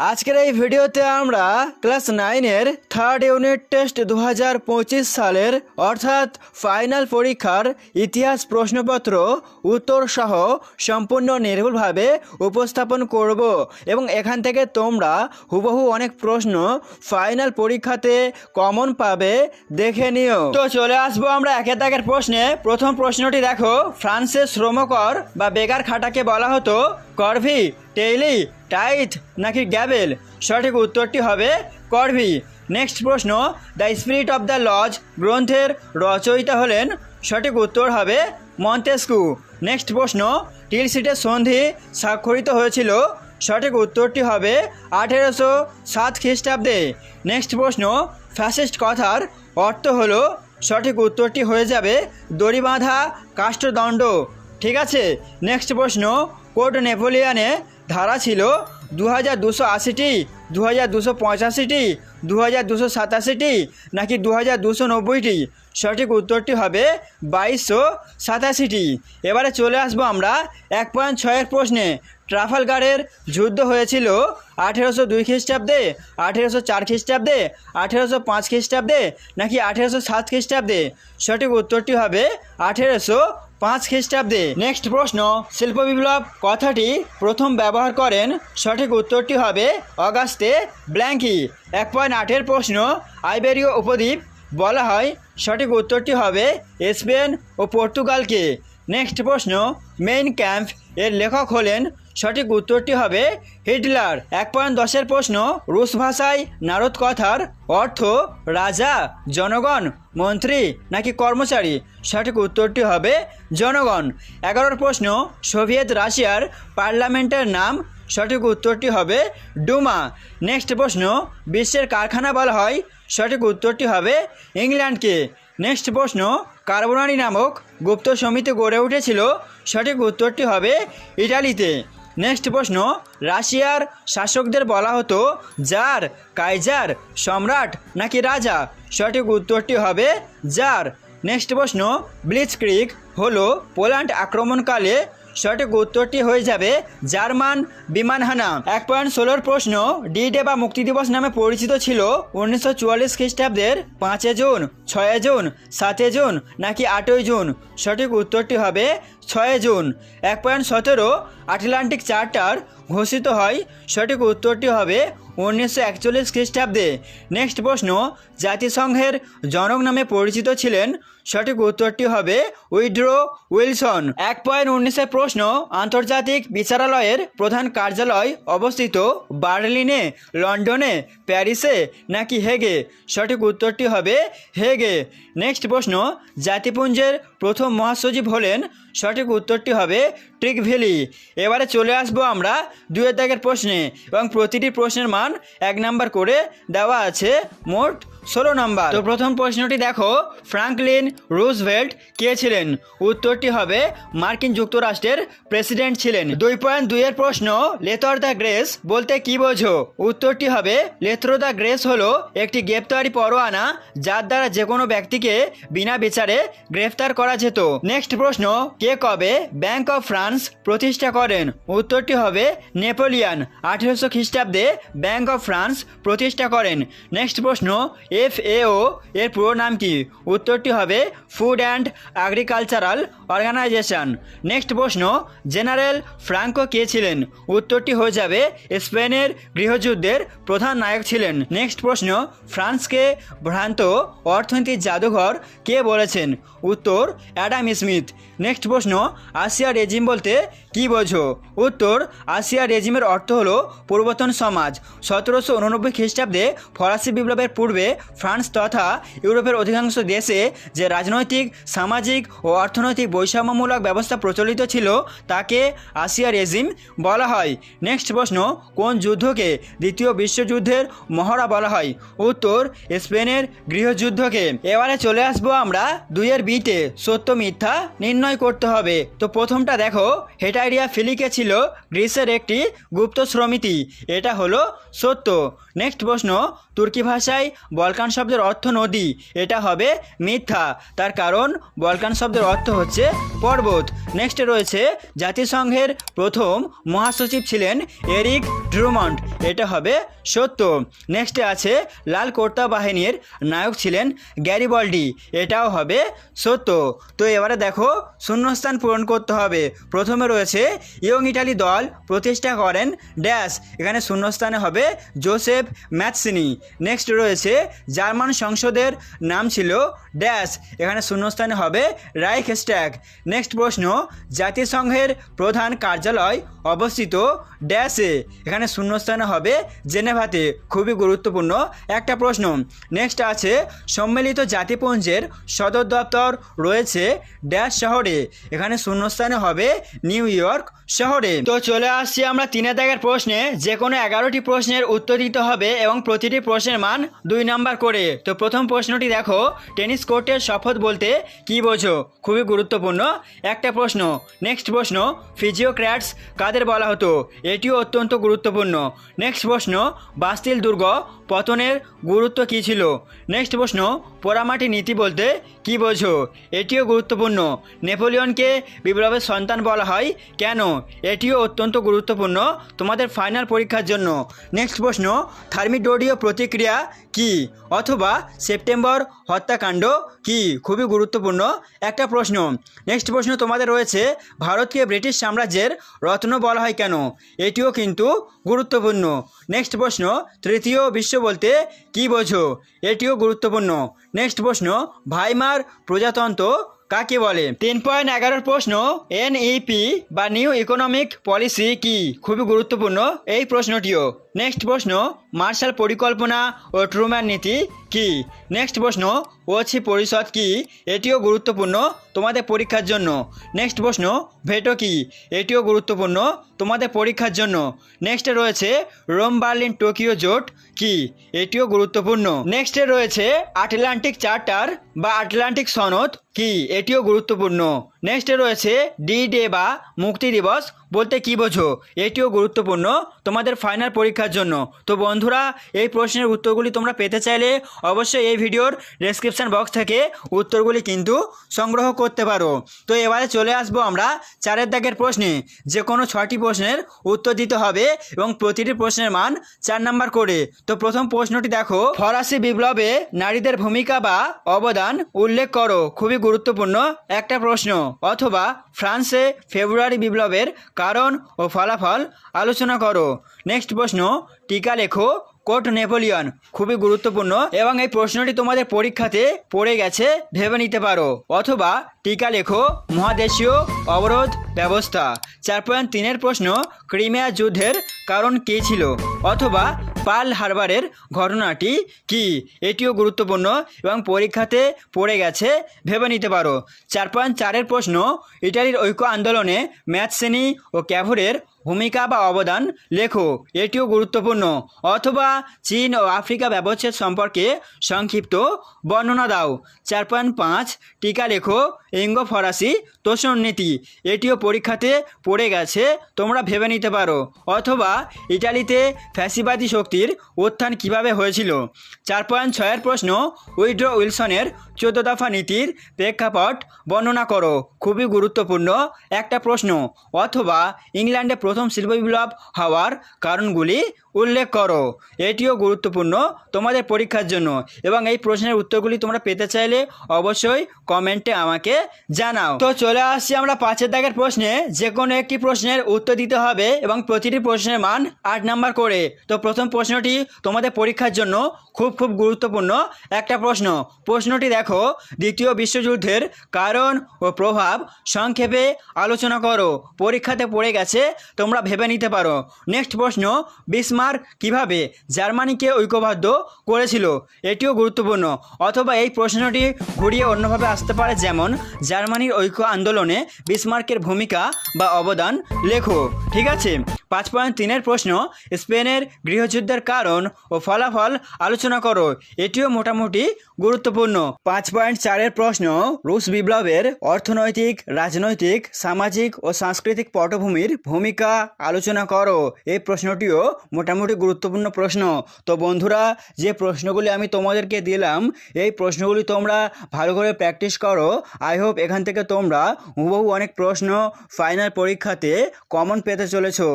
আজকের এই ভিডিওতে আমরা ক্লাস 9-এর থার্ড ইউনিট টেস্ট 2025 সালের অর্থাৎ ফাইনাল পরীক্ষার ইতিহাস প্রশ্নপত্র উত্তর সহ সম্পূর্ণ নির্ভুলভাবে উপস্থাপন করব এবং এখান থেকে তোমরা হুবহু অনেক প্রশ্ন ফাইনাল পরীক্ষাতে কমন পাবে, দেখে নিও। তো চলে আসবো আমরা একের দাগের প্রশ্নে। প্রথম প্রশ্নটি দেখো, ফ্রান্সের শ্রমকর বা বেকার খাটাকে বলা হতো করভি, টেইলি, টাইথ নাকি গ্যাবেল? সঠিক উত্তরটি হবে করভি। নেক্সট প্রশ্ন, the spirit of the laws গ্রন্থের রচয়িতা হলেন? সঠিক উত্তর হবে মন্তেস্কু। নেক্সট প্রশ্ন, টিলসিটের সন্ধি স্বাক্ষরিত হয়েছিল? সঠিক উত্তরটি হবে 1807 খ্রিস্টাব্দে। নেক্সট প্রশ্ন, ফ্যাসিস্ট কথার অর্থ হলো? সঠিক উত্তরটি হয়ে যাবে দড়ি বাঁধা কাষ্ঠদণ্ড। ঠিক আছে। নেক্সট প্রশ্ন, কোড নেপোলিয়ানে ধারা ছিল 2280টি, 2285টি, 2287টি নাকি 2290টি? সঠিক উত্তরটি হবে 2287টি। এবারে চলে আসবো আমরা 1.6-এর প্রশ্নে। ট্রাফালগারের যুদ্ধ হয়েছিল 1802 খ্রিস্টাব্দে, 1804 খ্রিস্টাব্দে, 1805 খ্রিস্টাব্দে নাকি 1807 খ্রিস্টাব্দে? সঠিক উত্তরটি হবে 1805 খ্রিস্টাব্দে। নেক্সট প্রশ্ন, শিল্প বিপ্লব কথাটি প্রথম ব্যবহার করেন? সঠিক উত্তরটি হবে অগাস্তে ব্ল্যাঙ্কি। 1.8-এর প্রশ্ন, আইবেরীয় উপদ্বীপ বলা হয়? সঠিক উত্তরটি হবে স্পেন ও পর্তুগালকে। নেক্সট প্রশ্ন, মেইন ক্যাম্প এর লেখক হলেন? সঠিক উত্তরটি হবে হিটলার। 1.10-এর প্রশ্ন, রুশ ভাষায় নারদ কথার অর্থ রাজা, জনগণ, মন্ত্রী নাকি কর্মচারী? সঠিক উত্তরটি হবে জনগণ। 11-এর প্রশ্ন, সোভিয়েত রাশিয়ার পার্লামেন্টের নাম? সঠিক উত্তরটি হবে ডুমা। নেক্সট প্রশ্ন, বিশ্বের কারখানা বলা হয়? সঠিক উত্তরটি হবে ইংল্যান্ডকে। নেক্সট প্রশ্ন, কার্বোনারি নামক গুপ্ত সমিতি গড়ে উঠেছিল? সঠিক উত্তরটি হবে ইটালিতে। নেক্সট প্রশ্ন, রাশিয়ার শাসকদের বলা হতো জার, কাইজার, সম্রাট নাকি রাজা? সঠিক উত্তরটি হবে জার। নেক্সট প্রশ্ন, ব্লিটজক্রিগ হলো পোল্যান্ড আক্রমণকালে? সঠিক উত্তরটি হয়ে যাবে জার্মান বিমান হানা। 1.16-এর প্রশ্ন, ডি ডে বা মুক্তি দিবস নামে পরিচিত ছিল 1944 খ্রিস্টাব্দের 5 জুন, 6 জুন, 7 জুন নাকি 8 জুন? সঠিক উত্তরটি হবে 6 জুন। 1.17 আটলান্টিক চার্টার ঘোষিত হয়? সঠিক উত্তরটি হবে 1941 খ্রিস্টাব্দে। নেক্সট প্রশ্ন, জাতিসংঘের জনক নামে পরিচিত ছিলেন? সঠিক উত্তরটি হবে উইড্রো উইলসন। 1.19-এর প্রশ্ন, আন্তর্জাতিক বিচারালয়ের প্রধান কার্যালয় অবস্থিত বার্লিনে, লন্ডনে, প্যারিসে নাকি হেগে? সঠিক উত্তরটি হবে হেগে। নেক্সট প্রশ্ন, জাতিপুঞ্জের প্রথম মহাসচিব হলেন? সঠিক উত্তরটি হবে ট্রিকভিলি। এবারে চলে আসবো আমরা 2-এর দাগের প্রশ্নে এবং প্রতিটি প্রশ্নের মান 1 নাম্বার করে দেওয়া আছে, মোট 16 নাম্বার। তো প্রথম প্রশ্নটি দেখো, ফ্রাঙ্কলিন রুজভেল্ট কে ছিলেন? উত্তরটি হবে মার্কিন যুক্তরাষ্ট্রের প্রেসিডেন্ট ছিলেন। 2.2-এর প্রশ্ন, লেথর দ্য গ্রেস বলতে কি বোঝো? উত্তরটি হবে লেথ্রো দ্য গ্রেস হলো একটি গ্রেপ্তারি পরোয়ানা যার দ্বারা যে কোনো ব্যক্তিকে বিনা বিচারে গ্রেফতার করা যেত। নেক্সট প্রশ্ন, কে কবে ব্যাংক অফ ফ্রান্স প্রতিষ্ঠা করেন? উত্তরটি হবে নেপোলিয়ান 1800 খ্রিস্টাব্দে ব্যাংক অফ ফ্রান্স প্রতিষ্ঠা করেন। নেক্সট প্রশ্ন, FAO এর পুরো নাম কি? উত্তরটি হবে food and agricultural organization. Next প্রশ্ন, জেনারেল ফ্রাঙ্কো কে ছিলেন? উত্তরটি হয়ে যাবে স্পেনের গৃহযুদ্ধের প্রধান নায়ক ছিলেন। নেক্সট প্রশ্ন, ফ্রান্সকে ভ্রান্ত অর্থনীতির জাদুঘর কে বলেছেন? উত্তর অ্যাডাম স্মিথ। নেক্সট প্রশ্ন, আসিয়া রেজিম বলতে কি বোঝো? উত্তর, আসিয়া রেজিমের অর্থ হলো পূর্বতন সমাজ। 1789 খ্রিস্টাব্দে ফরাসি বিপ্লবের পূর্বে ফ্রান্স তথা ইউরোপের অধিকাংশ দেশে যে রাজনৈতিক, সামাজিক ও অর্থনৈতিক বৈষম্যমূলক ব্যবস্থা প্রচলিত ছিল তাকে আসিয়া রেজিম বলা হয়। নেক্সট প্রশ্ন, কোন যুদ্ধকে দ্বিতীয় বিশ্বযুদ্ধের মহড়া বলা হয়? উত্তর, স্পেনের গৃহযুদ্ধকে। এবারে চলে আসবো আমরা 2-এর বিতে, সত্য মিথ্যা নির্ণয় করতে হবে। তো প্রথমটা দেখো, হেটাইরিয়া ফিলিকে ছিল গ্রিসের একটি গুপ্ত সমিতি, এটা হলো সত্য। নেক্সট প্রশ্ন, তুর্কি ভাষায় বলা বলকান শব্দের অর্থ নদী, এটা হবে মিথ্যা। তার কারণ বলকান শব্দের অর্থ হচ্ছে পর্বত। নেক্সটে রয়েছে জাতিসংঘের প্রথম মহাসচিব ছিলেন এরিক ড্রুমন্ড, এটা হবে সত্য। নেক্সটে আছে লাল কোর্তা বাহিনীর নায়ক ছিলেন গ্যারিবল্ডি, এটাও হবে সত্য। তো এবারে দেখো শূন্যস্থান পূরণ করতে হবে। প্রথমে রয়েছে ইয়ং ইটালি দল প্রতিষ্ঠা করেন ড্যাশ, এখানে শূন্যস্থানে হবে জোসেফ ম্যাথসিনি। নেক্সট রয়েছে জার্মান সংসদের নাম ছিল ড্যাশ, এখানে শূন্যস্থানে হবে রাইখস্ট্যাগ। নেক্সট প্রশ্ন, জাতিসংঘের প্রধান কার্যালয় অবস্থিত ড্যাশে, এখানে শূন্যস্থানে হবে জেনেভাতে, খুবই গুরুত্বপূর্ণ একটা প্রশ্ন। নেক্সট আছে সম্মিলিত জাতিপুঞ্জের সদর দপ্তর রয়েছে ড্যাশ শহরে, এখানে শূন্যস্থানে হবে নিউ ইয়র্ক শহরে। তো চলে আসছি আমরা 3 দাগের প্রশ্নে। যে কোনো 11টি প্রশ্নের উত্তর দিতে হবে এবং প্রতিটি প্রশ্নের মান 2 নাম্বার করে। তো প্রথম প্রশ্নটি দেখো, টেনিস কোর্টের শপথ বলতে কি বোঝো? খুবই গুরুত্বপূর্ণ একটা প্রশ্ন। নেক্সট প্রশ্ন, ফিজিওক্র্যাটস কাদের বলা হতো? এটিও অত্যন্ত গুরুত্বপূর্ণ। নেক্সট প্রশ্ন, বাস্তিল দুর্গ পতনের গুরুত্ব কী ছিল? নেক্সট প্রশ্ন, পোড়ামাটি নীতি বলতে কি বোঝো? এটিও গুরুত্বপূর্ণ। নেপোলিয়নকে বিপ্লবের সন্তান বলা হয় কেন? এটিও অত্যন্ত গুরুত্বপূর্ণ তোমাদের ফাইনাল পরীক্ষার জন্য। নেক্সট প্রশ্ন, থার্মিডোরীয় প্রতিক্রিয়া কি অথবা সেপ্টেম্বর হত্যাকাণ্ড কি? খুবই গুরুত্বপূর্ণ একটা প্রশ্ন। নেক্সট প্রশ্ন তোমাদের রয়েছে, ভারতকে ব্রিটিশ সাম্রাজ্যের রত্ন বলা হয় কেন? এটিও কিন্তু গুরুত্বপূর্ণ। নেক্সট প্রশ্ন, তৃতীয় বিশ্ব বলতে কি বোঝো? এটিও গুরুত্বপূর্ণ। নেক্সট প্রশ্ন, ভাইমার প্রজাতন্ত্র কাকে বলে? 3.11 প্রশ্ন, এনইপি বা নিউ ইকোনমিক পলিসি কি? খুবই গুরুত্বপূর্ণ এই প্রশ্নটিও। নেক্সট প্রশ্ন, মার্শাল পরিকল্পনা ও ট্রুম্যান নীতি কি? নেক্সট প্রশ্ন, ওছি পরিষদ কি? এটিও গুরুত্বপূর্ণ তোমাদের পরীক্ষার জন্য। নেক্সট প্রশ্ন, ভেটো কি? এটিও গুরুত্বপূর্ণ তোমাদের পরীক্ষার জন্য। নেক্সটে রয়েছে রোম বার্লিন টোকিও জোট কি? এটিও গুরুত্বপূর্ণ। নেক্সটে রয়েছে আটলান্টিক চার্টার বা আটলান্টিক সনদ কি? এটিও গুরুত্বপূর্ণ। নেক্সটে রয়েছে ডি ডে বা মুক্তি দিবস বলতে কি বোঝো? এটিও গুরুত্বপূর্ণ তোমাদের ফাইনাল পরীক্ষার জন্য। তো বন্ধুরা, এই প্রশ্নের উত্তরগুলি তোমরা পেতে চাইলে অবশ্যই এই ভিডিওর ডেসক্রিপশন বক্স থেকে উত্তরগুলি কিন্তু সংগ্রহ করতে পারো। তো এবারে চলে আসবো আমরা 4 দাগের প্রশ্নে। যে কোনো 6টি প্রশ্নের উত্তর দিতে হবে এবং প্রতিটি প্রশ্নের মান 4 নাম্বার করে। তো প্রথম প্রশ্নটি দেখো, ফরাসি বিপ্লবে নারীদের ভূমিকা বা অবদান উল্লেখ করো। খুবই গুরুত্বপূর্ণ একটা প্রশ্ন। অথবা ফ্রান্সে ফেব্রুয়ারি বিপ্লবের কারণ ও ফলাফল আলোচনা করো। নেক্সট প্রশ্ন, টিকা লেখো কোট নেপোলিয়ন। খুবই গুরুত্বপূর্ণ এবং এই প্রশ্নটি তোমাদের পরীক্ষাতে পড়ে গেছে, ভেবে নিতে পারো। অথবা টিকা লেখো মহাদেশীয় অবরোধ ব্যবস্থা। 4.3 প্রশ্ন, ক্রিমিয়া যুদ্ধের কারণ কী ছিল? অথবা পার্ল হারবারের ঘটনাটি কি? এটিও গুরুত্বপূর্ণ এবং পরীক্ষাতে পড়ে গেছে, ভেবে নিতে পারো। 4.4 প্রশ্ন, ইটালির ঐক্য আন্দোলনে ম্যাথসিনি ও ক্যাভোরের ভূমিকা বা অবদান লেখো। এটিও গুরুত্বপূর্ণ। অথবা চীন ও আফ্রিকা ব্যবচ্ছেদ সম্পর্কে সংক্ষিপ্ত বর্ণনা দাও। 4.5 টিকা লেখো ইঙ্গো ফরাসি তোষণ নীতি। এটিও পরীক্ষাতে পড়ে গেছে, তোমরা ভেবে নিতে পারো। অথবা ইটালিতে ফ্যাসিবাদী শক্তির উত্থান কিভাবে হয়েছিল। 4.6 প্রশ্ন, উইড্রো উইলসনের 14 দফা নীতির প্রেক্ষাপট বর্ণনা করো। খুবই গুরুত্বপূর্ণ একটা প্রশ্ন। অথবা ইংল্যান্ডে প্রথম শিল্প বিপ্লব হওয়ার কারণগুলি উল্লেখ করো। এটিও গুরুত্বপূর্ণ তোমাদের পরীক্ষার জন্য এবং এই প্রশ্নের উত্তরগুলি তোমরা পেতে চাইলে অবশ্যই কমেন্টে আমাকে জানাও। তো চলে আসছি আমরা 5 দাগের প্রশ্নে। যে কোনো একটি প্রশ্নের উত্তর দিতে হবে এবং প্রতিটি প্রশ্নের মান 8 নাম্বার করে। তো প্রথম প্রশ্নটি তোমাদের পরীক্ষার জন্য খুব গুরুত্বপূর্ণ একটা প্রশ্ন। প্রশ্নটি দেখো, দ্বিতীয় বিশ্বযুদ্ধের কারণ ও প্রভাব সংক্ষেপে আলোচনা করো। পরীক্ষাতে পড়ে গেছে, তোমরা ভেবে নিতে পারো। নেক্সট প্রশ্ন, বিসমার্ক কিভাবে জার্মানিকে ঐক্যবদ্ধ করেছিল? এটিও গুরুত্বপূর্ণ। অথবা এই প্রশ্নটি ঘুরিয়ে অন্যভাবে আসতে পারে, যেমন জার্মানির ঐক্য আন্দোলনে বিসমার্কের ভূমিকা বা অবদান লেখো। ঠিক আছে। 5.3 প্রশ্ন, স্পেনের গৃহযুদ্ধের কারণ ও ফলাফল আলোচনা করো। এটিও মোটামুটি গুরুত্বপূর্ণ। 5.4 প্রশ্ন, রুশ বিপ্লবের অর্থনৈতিক, রাজনৈতিক, সামাজিক ও সাংস্কৃতিক পটভূমির ভূমিকা আলোচনা করো। এই প্রশ্নটিও মোটামুটি মোটামুটি গুরুত্বপূর্ণ প্রশ্ন। তো বন্ধুরা, যে প্রশ্নগুলি আমি তোমাদেরকে দিলাম এই প্রশ্নগুলি তোমরা ভালো করে প্র্যাকটিস করো। আই হোপ এখান থেকে তোমরা হুবহু অনেক প্রশ্ন ফাইনাল পরীক্ষাতে কমন পেতে চলেছো।